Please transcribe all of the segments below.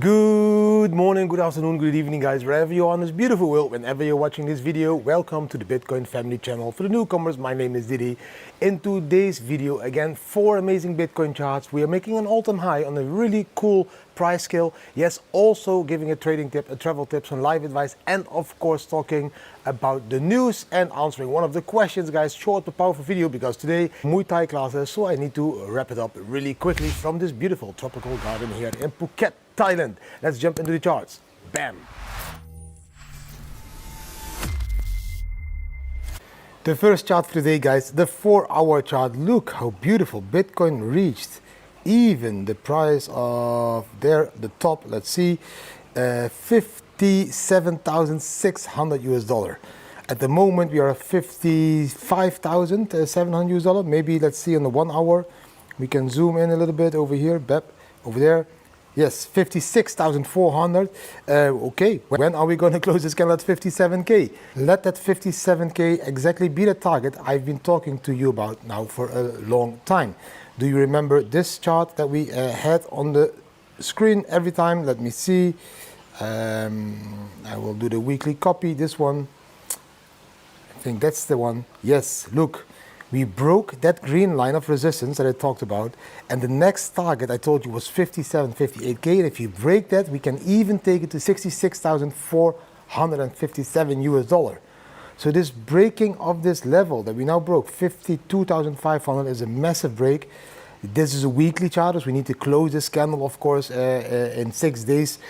Good morning, good afternoon, good evening guys, wherever you are in this beautiful world, whenever you're watching this video, welcome to the Bitcoin family channel. For the newcomers, my name is Didi. In today's video, again, 4 amazing Bitcoin charts. We are making an all-time high on a really cool price scale. Yes, also giving a trading tip, a travel tip, some live advice, and of course talking about the news and answering one of the questions, guys. Short but powerful video because today Muay Thai classes, so I need to wrap it up really quickly from this beautiful tropical garden here in Phuket, Thailand. Let's jump into the charts. Bam! The first chart for today, guys, the 4-hour chart. Look how beautiful Bitcoin reached. Even the price of the top, let's see, 57,600 US dollar. At the moment, we are at 55,700 US dollar. Maybe let's see on the 1 hour. We can zoom in a little bit over here, over there. Yes, 56,400. Okay, when are we going to close this candle at 57K? Let that 57K exactly be the target I've been talking to you about now for a long time. Do you remember this chart that we had on the screen every time? Let me see. I will do the weekly copy, this one. I think that's the one. Yes, look. We broke that green line of resistance that I talked about, and the next target I told you was 57, 58K, and if you break that, we can even take it to 66,457 US dollar. So this breaking of this level that we now broke, 52,500, is a massive break. This is a weekly chart, so we need to close this candle, of course, in 6 days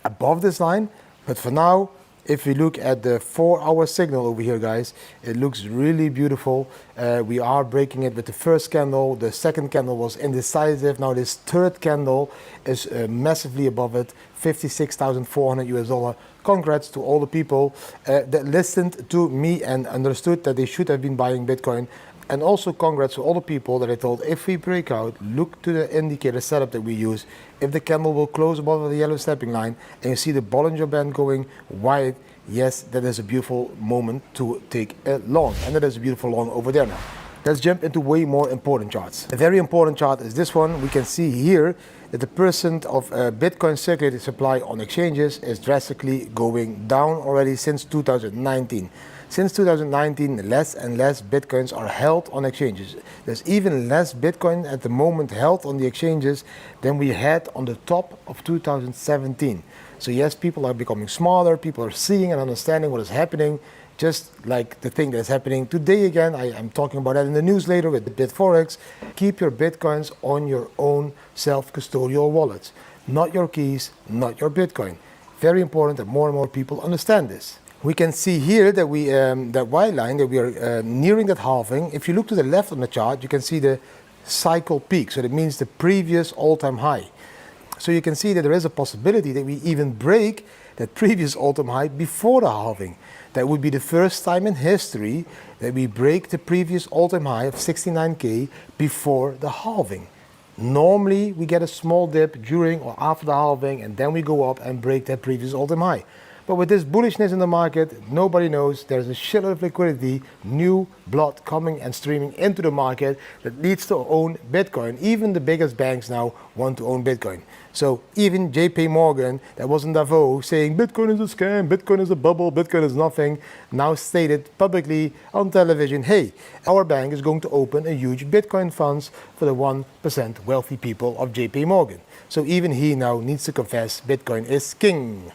above this line. But for now, if we look at the 4-hour signal over here, guys, it looks really beautiful. We are breaking it with the first candle. The second candle was indecisive. Now this third candle is massively above it, 56,400 US dollar. Congrats to all the people that listened to me and understood that they should have been buying Bitcoin. And also congrats to all the people that I told, if we break out, look to the indicator setup that we use. If the candle will close above the yellow stepping line and you see the Bollinger Band going wide, yes, that is a beautiful moment to take a long. And that is a beautiful long over there now. Let's jump into way more important charts. A very important chart is this one. We can see here that the percent of Bitcoin circulating supply on exchanges is drastically going down already since 2019. Since 2019, less and less Bitcoins are held on exchanges. There's even less Bitcoin at the moment held on the exchanges than we had on the top of 2017. So yes, people are becoming smarter, people are seeing and understanding what is happening, just like the thing that is happening today again. I'm talking about that in the news later with BitForex. Keep your Bitcoins on your own self-custodial wallets, not your keys, not your Bitcoin. Very important that more and more people understand this. We can see here that that white line, that we are nearing that halving. If you look to the left on the chart, you can see the cycle peak. So that means the previous all-time high. So you can see that there is a possibility that we even break that previous all-time high before the halving. That would be the first time in history that we break the previous all-time high of 69K before the halving. Normally, we get a small dip during or after the halving, and then we go up and break that previous all-time high. But with this bullishness in the market, nobody knows. There's a shitload of liquidity, new blood coming and streaming into the market that needs to own Bitcoin. Even the biggest banks now want to own Bitcoin. So even JP Morgan, that was in Davos, saying Bitcoin is a scam, Bitcoin is a bubble, Bitcoin is nothing, now stated publicly on television, hey, our bank is going to open a huge Bitcoin funds for the 1% wealthy people of JP Morgan. So even he now needs to confess Bitcoin is king.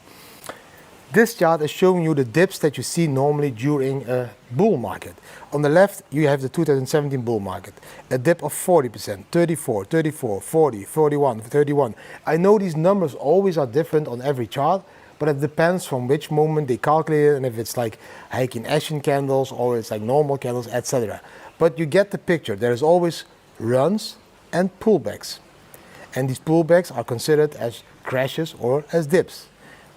This chart is showing you the dips that you see normally during a bull market. On the left, you have the 2017 bull market. A dip of 40%, 34, 34, 40, 41, 31. I know these numbers always are different on every chart, but it depends from which moment they calculate it and if it's like Heikin Action candles or it's like normal candles, etc. But you get the picture. There is always runs and pullbacks. And these pullbacks are considered as crashes or as dips.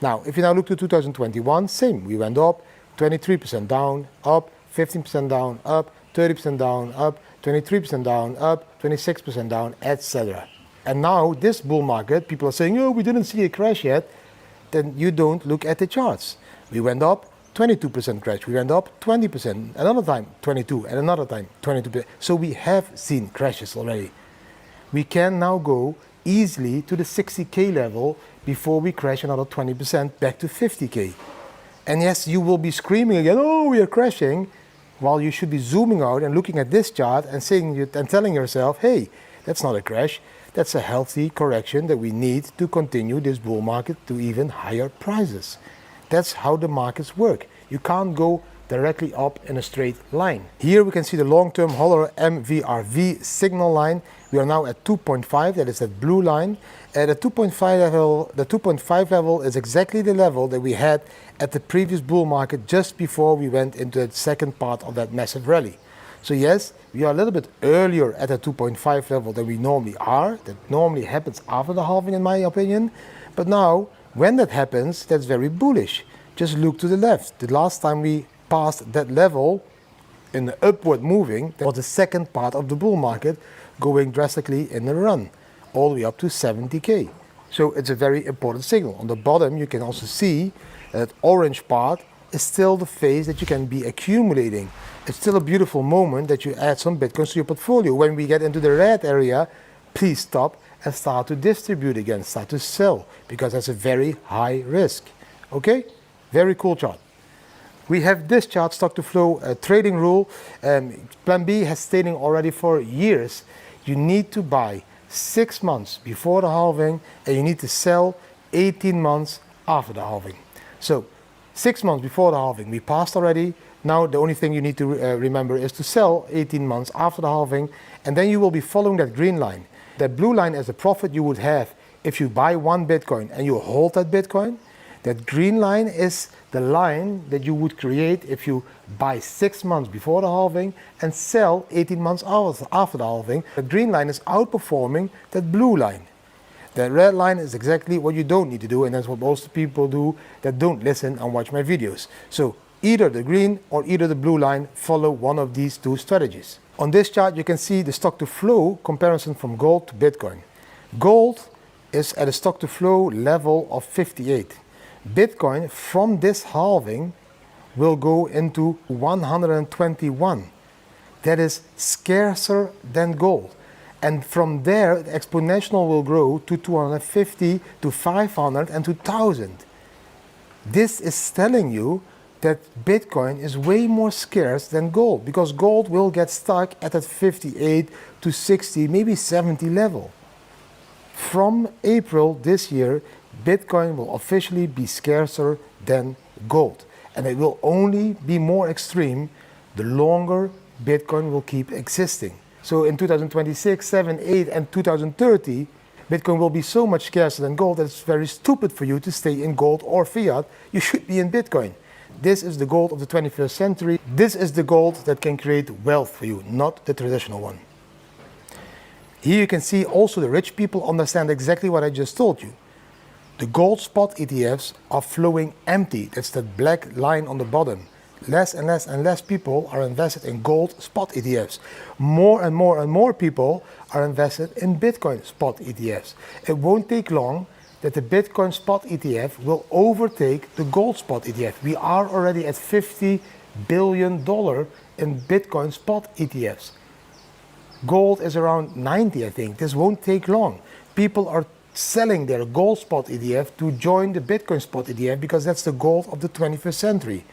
Now, if you now look to 2021, same. We went up, 23% down, up, 15% down, up, 30% down, up, 23% down, up, 26% down, etc. And now this bull market, people are saying, oh, we didn't see a crash yet. Then you don't look at the charts. We went up, 22% crash. We went up 20%, another time 22, and another time 22%. So we have seen crashes already. We can now go easily to the 60K level before we crash another 20% back to 50K. And yes, you will be screaming again, oh, we are crashing, while you should be zooming out and looking at this chart and saying and telling yourself, hey, that's not a crash, that's a healthy correction that we need to continue this bull market to even higher prices. That's how the markets work. You can't go directly up in a straight line. Here we can see the long-term Holler MVRV signal line. We are now at 2.5, that is that blue line. At the 2.5 level is exactly the level that we had at the previous bull market just before we went into the second part of that massive rally. So yes, we are a little bit earlier at the 2.5 level than we normally are. That normally happens after the halving in my opinion. But now, when that happens, that's very bullish. Just look to the left. The last time we passed that level in the upward moving, that was the second part of the bull market going drastically in the run, all the way up to 70K. So it's a very important signal. On the bottom, you can also see that orange part is still the phase that you can be accumulating. It's still a beautiful moment that you add some Bitcoins to your portfolio. When we get into the red area, please stop and start to distribute again, start to sell, because that's a very high risk. Okay? Very cool chart. We have this chart, stock to flow trading rule. Plan B has stating already for years, you need to buy 6 months before the halving and you need to sell 18 months after the halving. So 6 months before the halving, we passed already. Now the only thing you need to remember is to sell 18 months after the halving, and then you will be following that green line. That blue line is the profit you would have if you buy 1 Bitcoin and you hold that Bitcoin. That green line is the line that you would create if you buy 6 months before the halving and sell 18 months after the halving. The green line is outperforming that blue line. The red line is exactly what you don't need to do, and that's what most people do that don't listen and watch my videos. So either the green or either the blue line, follow one of these two strategies. On this chart you can see the stock to flow comparison from gold to Bitcoin. Gold is at a stock to flow level of 58. Bitcoin from this halving will go into 121. That is scarcer than gold. And from there, the exponential will grow to 250, to 500, and to 1,000. This is telling you that Bitcoin is way more scarce than gold, because gold will get stuck at that 58 to 60, maybe 70 level. From April this year, Bitcoin will officially be scarcer than gold. And it will only be more extreme the longer Bitcoin will keep existing. So in 2026, 7, 8, and 2030, Bitcoin will be so much scarcer than gold that it's very stupid for you to stay in gold or fiat. You should be in Bitcoin. This is the gold of the 21st century. This is the gold that can create wealth for you, not the traditional one. Here you can see also the rich people understand exactly what I just told you. The gold spot ETFs are flowing empty. That's that black line on the bottom. Less and less and less people are invested in gold spot ETFs. More and more and more people are invested in Bitcoin spot ETFs. It won't take long that the Bitcoin spot ETF will overtake the gold spot ETF. We are already at $50 billion in Bitcoin spot ETFs. Gold is around 90, I think. This won't take long. People are selling their gold spot ETF to join the Bitcoin spot ETF because that's the gold of the 21st century.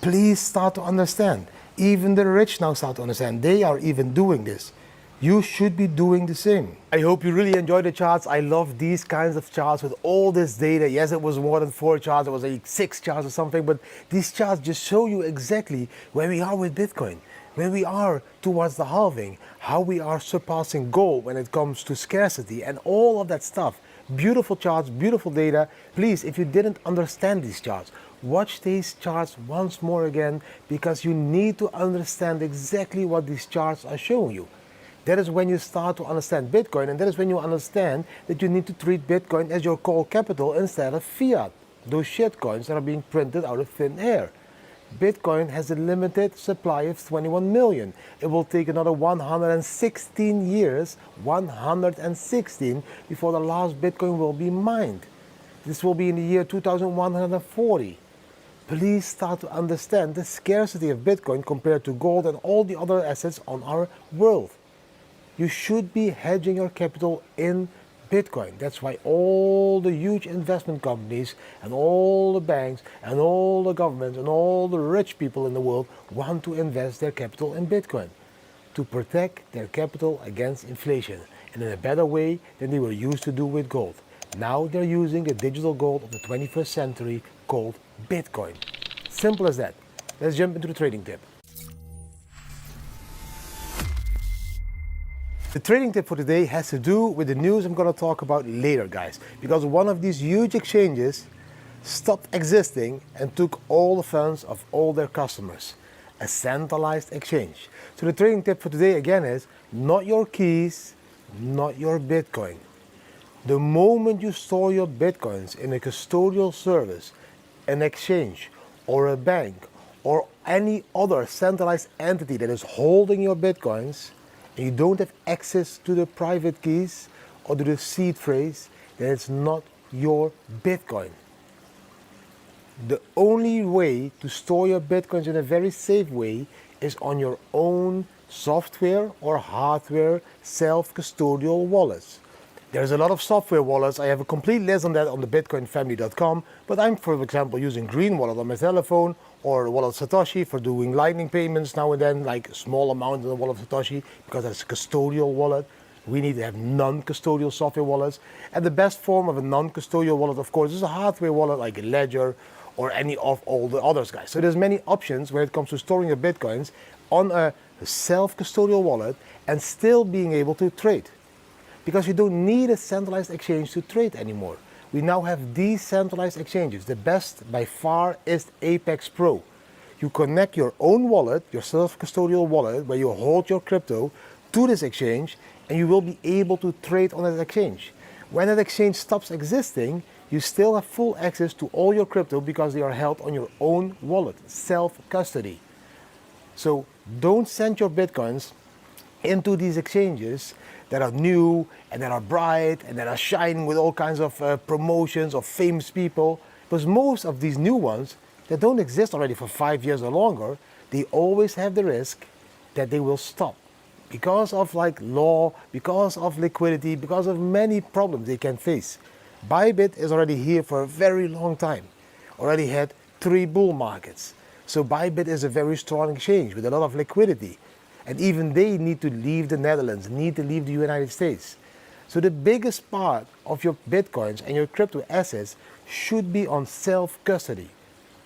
Please start to understand. Even the rich now start to understand. They are even doing this. You should be doing the same. I hope you really enjoyed the charts. I love these kinds of charts with all this data. Yes, it was more than 4 charts. It was like 6 charts or something. But these charts just show you exactly where we are with Bitcoin, where we are towards the halving, how we are surpassing gold when it comes to scarcity and all of that stuff. Beautiful charts, beautiful data. Please, if you didn't understand these charts, watch these charts once more again, because you need to understand exactly what these charts are showing you. That is when you start to understand Bitcoin, and that is when you understand that you need to treat Bitcoin as your core capital instead of fiat, those shit coins that are being printed out of thin air. Bitcoin has a limited supply of 21 million. It will take another 116 years, 116, before the last Bitcoin will be mined. This will be in the year 2140. Please start to understand the scarcity of Bitcoin compared to gold and all the other assets on our world. You should be hedging your capital in Bitcoin. That's why all the huge investment companies and all the banks and all the governments and all the rich people in the world want to invest their capital in Bitcoin to protect their capital against inflation and in a better way than they were used to do with gold. Now they're using the digital gold of the 21st century called Bitcoin. Simple as that. Let's jump into the trading tip. The trading tip for today has to do with the news I'm going to talk about later, guys, because one of these huge exchanges stopped existing and took all the funds of all their customers. A centralized exchange. So the trading tip for today again is not your keys, not your Bitcoin. The moment you store your Bitcoins in a custodial service, an exchange, or a bank, or any other centralized entity that is holding your Bitcoins, and you don't have access to the private keys or to the seed phrase, then it's not your Bitcoin. The only way to store your Bitcoins in a very safe way is on your own software or hardware self-custodial wallets. There's a lot of software wallets. I have a complete list on that on the bitcoinfamily.com, but I'm, for example, using Green Wallet on my telephone or Wallet Satoshi for doing lightning payments now and then, like a small amount in the Wallet Satoshi, because that's a custodial wallet. We need to have non-custodial software wallets. And the best form of a non-custodial wallet, of course, is a hardware wallet like a Ledger or any of all the others, guys. So there's many options when it comes to storing your Bitcoins on a self-custodial wallet and still being able to trade. Because you don't need a centralized exchange to trade anymore. We now have decentralized exchanges. The best by far is Apex Pro. You connect your own wallet, your self-custodial wallet, where you hold your crypto, to this exchange, and you will be able to trade on that exchange. When that exchange stops existing, you still have full access to all your crypto because they are held on your own wallet, self-custody. So don't send your Bitcoins into these exchanges that are new and that are bright and that are shining with all kinds of promotions of famous people. Because most of these new ones that don't exist already for 5 years or longer, they always have the risk that they will stop. Because of law, because of liquidity, because of many problems they can face. Bybit is already here for a very long time. Already had 3 bull markets. So Bybit is a very strong exchange with a lot of liquidity. And even they need to leave the Netherlands, need to leave the United States. So the biggest part of your Bitcoins and your crypto assets should be on self-custody,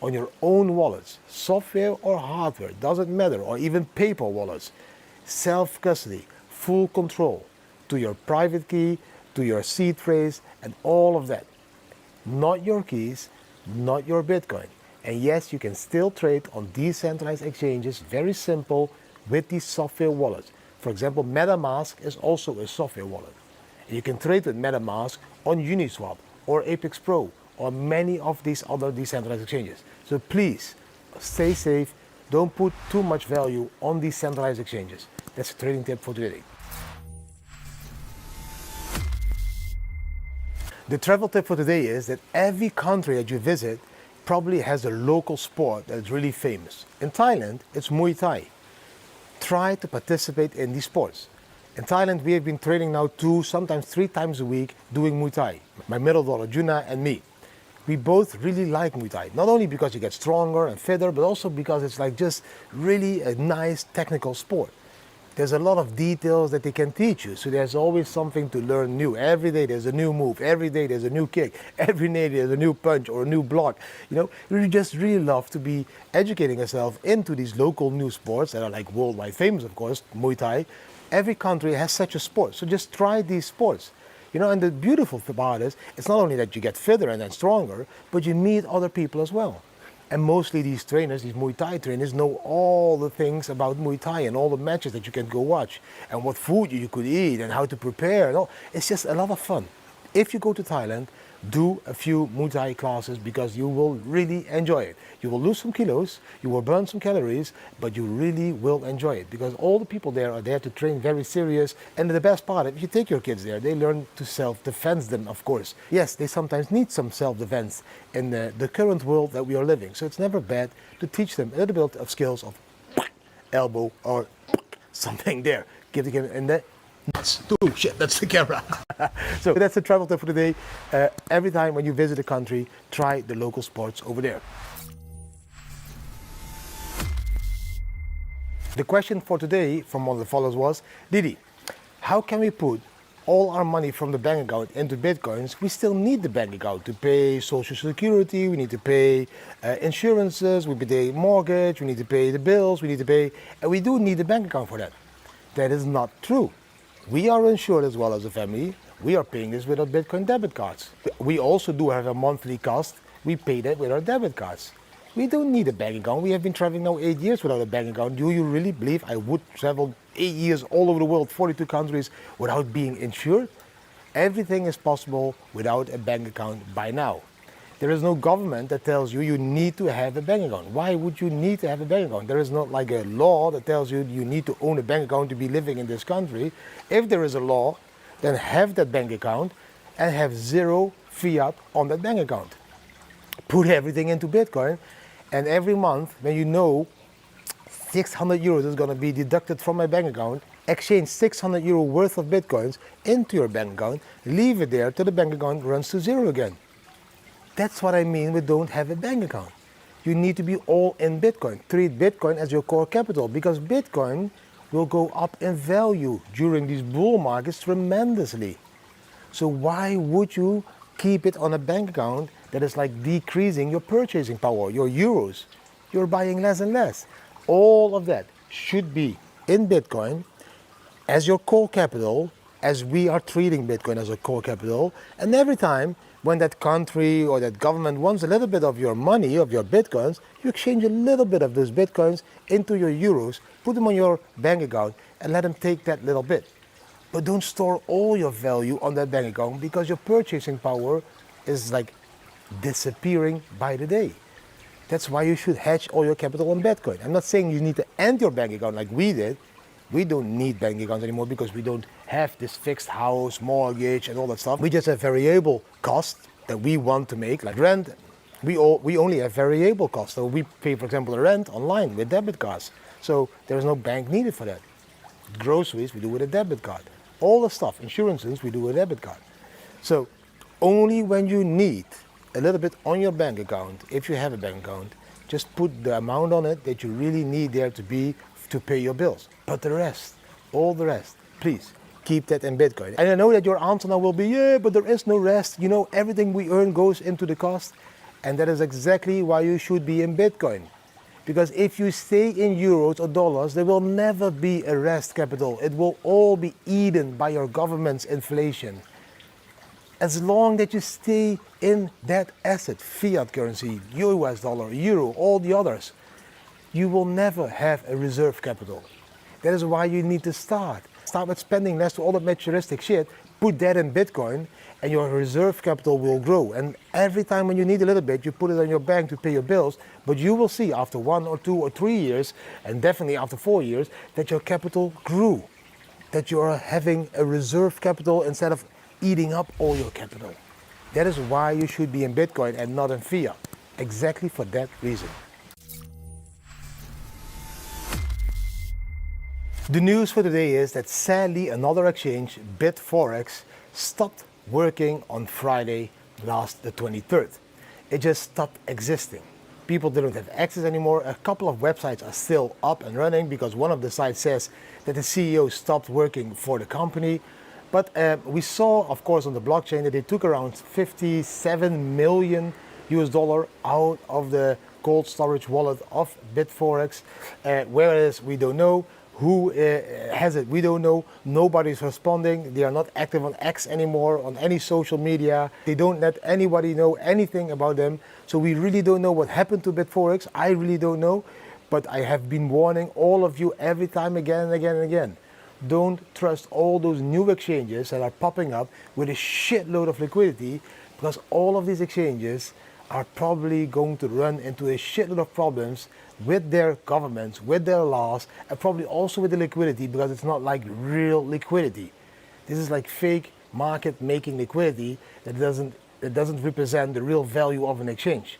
on your own wallets, software or hardware, doesn't matter, or even paper wallets. Self-custody, full control to your private key, to your seed phrase, and all of that. Not your keys, not your Bitcoin. And yes, you can still trade on decentralized exchanges, very simple, with these software wallets. For example, MetaMask is also a software wallet. And you can trade with MetaMask on Uniswap or Apex Pro or many of these other decentralized exchanges. So please, stay safe. Don't put too much value on these centralized exchanges. That's a trading tip for today. The travel tip for today is that every country that you visit probably has a local sport that's really famous. In Thailand, it's Muay Thai. Try to participate in these sports. In Thailand, we have been training now 2, sometimes 3 times a week doing Muay Thai. My middle daughter, Juna, and me. We both really like Muay Thai. Not only because you get stronger and fitter, but also because it's just really a nice technical sport. There's a lot of details that they can teach you. So there's always something to learn new. Every day there's a new move. Every day there's a new kick. Every day there's a new punch or a new block. We just really love to be educating ourselves into these local new sports that are worldwide famous, of course, Muay Thai. Every country has such a sport. So just try these sports. And the beautiful part is, it's not only that you get fitter and then stronger, but you meet other people as well. And mostly these trainers, these Muay Thai trainers, know all the things about Muay Thai and all the matches that you can go watch and what food you could eat and how to prepare. It's just a lot of fun. If you go to Thailand, do a few Muay Thai classes because you will really enjoy it. You will lose some kilos, you will burn some calories, but you really will enjoy it because all the people there are there to train very serious. And the best part, if you take your kids there, they learn to self-defense them, of course. Yes, they sometimes need some self-defense in the current world that we are living. So it's never bad to teach them a little bit of skills of elbow or something there. Give them in the Oh shit, that's the camera. So that's the travel tip for today. Every time when you visit a country, try the local sports over there. The question for today from one of the followers was, Didi, how can we put all our money from the bank account into Bitcoins? We still need the bank account to pay social security, we need to pay insurances, we pay mortgage, we need to pay the bills, we need to pay, and we do need the bank account for that. That is not true. We are insured as well as a family. We are paying this with our Bitcoin debit cards. We also do have a monthly cost. We pay that with our debit cards. We don't need a bank account. We have been traveling now 8 years without a bank account. Do you really believe I would travel 8 years all over the world, 42 countries, without being insured? Everything is possible without a bank account by now. There is no government that tells you you need to have a bank account. Why would you need to have a bank account? There is not like a law that tells you you need to own a bank account to be living in this country. If there is a law, then have that bank account and have zero fiat on that bank account. Put everything into Bitcoin, and every month when you know 600 euros is going to be deducted from my bank account, exchange 600 euro worth of Bitcoins into your bank account, leave it there till the bank account runs to zero again. That's what I mean with don't have a bank account. You need to be all in Bitcoin. Treat Bitcoin as your core capital, because Bitcoin will go up in value during these bull markets tremendously. So why would you keep it on a bank account that is like decreasing your purchasing power, your euros? You're buying less and less. All of that should be in Bitcoin as your core capital, as we are treating Bitcoin as a core capital. And every time when that country or that government wants a little bit of your money, of your Bitcoins, you exchange a little bit of those Bitcoins into your euros, put them on your bank account and let them take that little bit. But don't store all your value on that bank account, because your purchasing power is like disappearing by the day. That's why you should hedge all your capital on Bitcoin. I'm not saying you need to end your bank account like we did. We don't need bank accounts anymore because we don't have this fixed house, mortgage, and all that stuff. We just have variable costs that we want to make, like rent. We only have variable costs. So we pay, for example, the rent online with debit cards. So there's no bank needed for that. Groceries, we do with a debit card. All the stuff, insurances, we do with a debit card. So only when you need a little bit on your bank account, if you have a bank account, just put the amount on it that you really need there to pay your bills. But the rest, all the rest, please keep that in Bitcoin. And I know that your answer now will be, yeah, but there is no rest. You know, everything we earn goes into the cost. And that is exactly why you should be in Bitcoin. Because if you stay in euros or dollars, there will never be a rest capital. It will all be eaten by your government's inflation. As long that you stay in that asset, fiat currency, US dollar, euro, all the others, you will never have a reserve capital. That is why you need to start. Start with spending less to all that materialistic shit, put that in Bitcoin, and your reserve capital will grow. And every time when you need a little bit, you put it on your bank to pay your bills, but you will see after 1 or 2 or 3 years, and definitely after 4 years, that your capital grew. That you are having a reserve capital instead of eating up all your capital. That is why you should be in Bitcoin and not in fiat. Exactly for that reason. The news for today is that sadly another exchange, Bitforex, stopped working on Friday, the 23rd. It just stopped existing. People didn't have access anymore. A couple of websites are still up and running because one of the sites says that the CEO stopped working for the company. But we saw, of course, on the blockchain that they took around 57 million US dollar out of the cold storage wallet of Bitforex. Whereas we don't know who has it. We don't know. Nobody's responding. They are not active on X anymore, on any social media. They don't let anybody know anything about them. So we really don't know what happened to Bitforex. I really don't know. But I have been warning all of you every time, again and again and again. Don't trust all those new exchanges that are popping up with a shitload of liquidity, because all of these exchanges are probably going to run into a shitload of problems with their governments, with their laws, and probably also with the liquidity, because it's not like real liquidity. This is like fake market making liquidity that doesn't represent the real value of an exchange.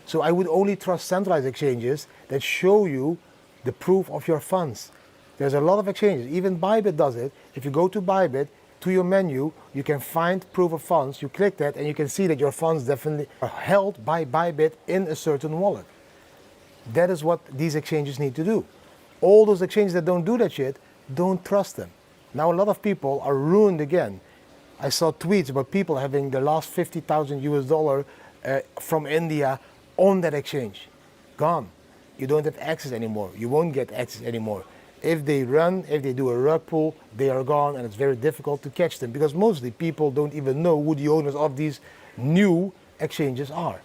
So I would only trust centralized exchanges that show you the proof of your funds. There's a lot of exchanges. Even Bybit does it. If you go to Bybit, to your menu, you can find proof of funds. You click that and you can see that your funds definitely are held by Bybit in a certain wallet. That is what these exchanges need to do. All those exchanges that don't do that shit, don't trust them. Now a lot of people are ruined again. I saw tweets about people having their last 50,000 US dollar from India on that exchange. Gone. You don't have access anymore. You won't get access anymore. If they do a rug pull, they are gone, and it's very difficult to catch them because mostly people don't even know who the owners of these new exchanges are.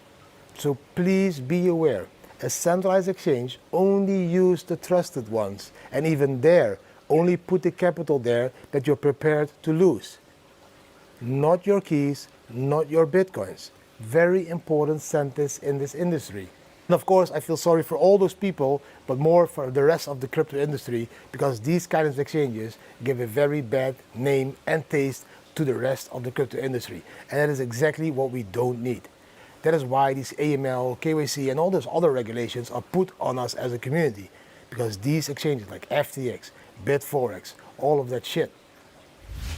So please be aware. A centralized exchange only use the trusted ones, and even there, only put the capital there that you're prepared to lose. Not your keys, not your bitcoins. Very important sentence in this industry. And of course, I feel sorry for all those people, but more for the rest of the crypto industry, because these kinds of exchanges give a very bad name and taste to the rest of the crypto industry. And that is exactly what we don't need. That is why these AML, KYC, and all those other regulations are put on us as a community. Because these exchanges like FTX, Bitforex, all of that shit,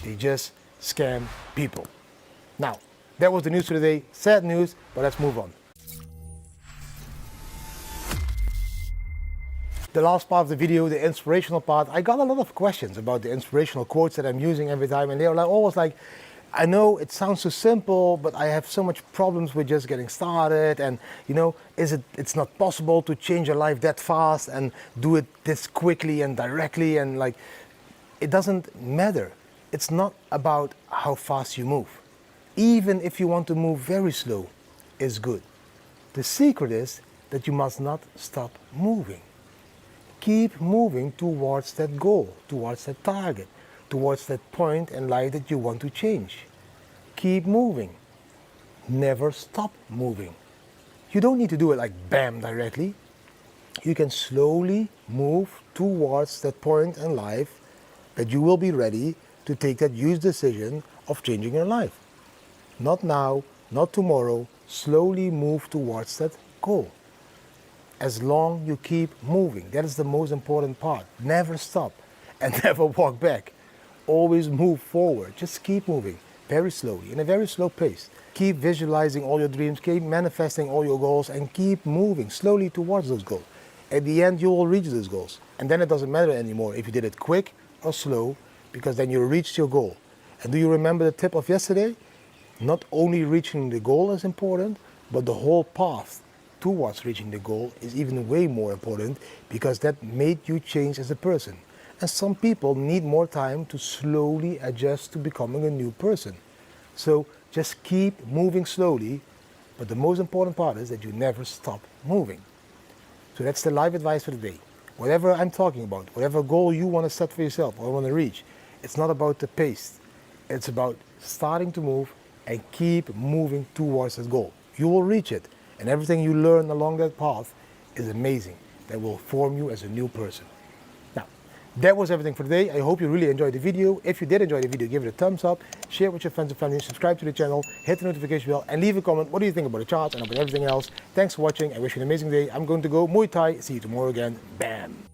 they just scam people. Now, that was the news for today. Sad news, but let's move on. The last part of the video, the inspirational part, I got a lot of questions about the inspirational quotes that I'm using every time, and they were always like, I know it sounds so simple, but I have so much problems with just getting started, and it's not possible to change your life that fast and do it this quickly and directly, and it doesn't matter. It's not about how fast you move. Even if you want to move very slow, is good. The secret is that you must not stop moving. Keep moving towards that goal, towards that target, towards that point in life that you want to change. Keep moving. Never stop moving. You don't need to do it like bam directly. You can slowly move towards that point in life that you will be ready to take that huge decision of changing your life. Not now, not tomorrow. Slowly move towards that goal. As long you keep moving, that is the most important part. Never stop and never walk back. Always move forward. Just keep moving very slowly, in a very slow pace. Keep visualizing all your dreams, keep manifesting all your goals, and keep moving slowly towards those goals. At the end, you will reach those goals. And then it doesn't matter anymore if you did it quick or slow, because then you reached your goal. And do you remember the tip of yesterday? Not only reaching the goal is important, but the whole path towards reaching the goal is even way more important, because that made you change as a person. And some people need more time to slowly adjust to becoming a new person. So just keep moving slowly, but the most important part is that you never stop moving. So that's the life advice for the day. Whatever I'm talking about, whatever goal you want to set for yourself or want to reach, it's not about the pace. It's about starting to move and keep moving towards that goal. You will reach it. And everything you learn along that path is amazing. That will form you as a new person. Now, that was everything for today. I hope you really enjoyed the video. If you did enjoy the video, give it a thumbs up, share it with your friends and family, subscribe to the channel, hit the notification bell, and leave a comment. What do you think about the charts and about everything else? Thanks for watching. I wish you an amazing day. I'm going to go Muay Thai. See you tomorrow again. Bam.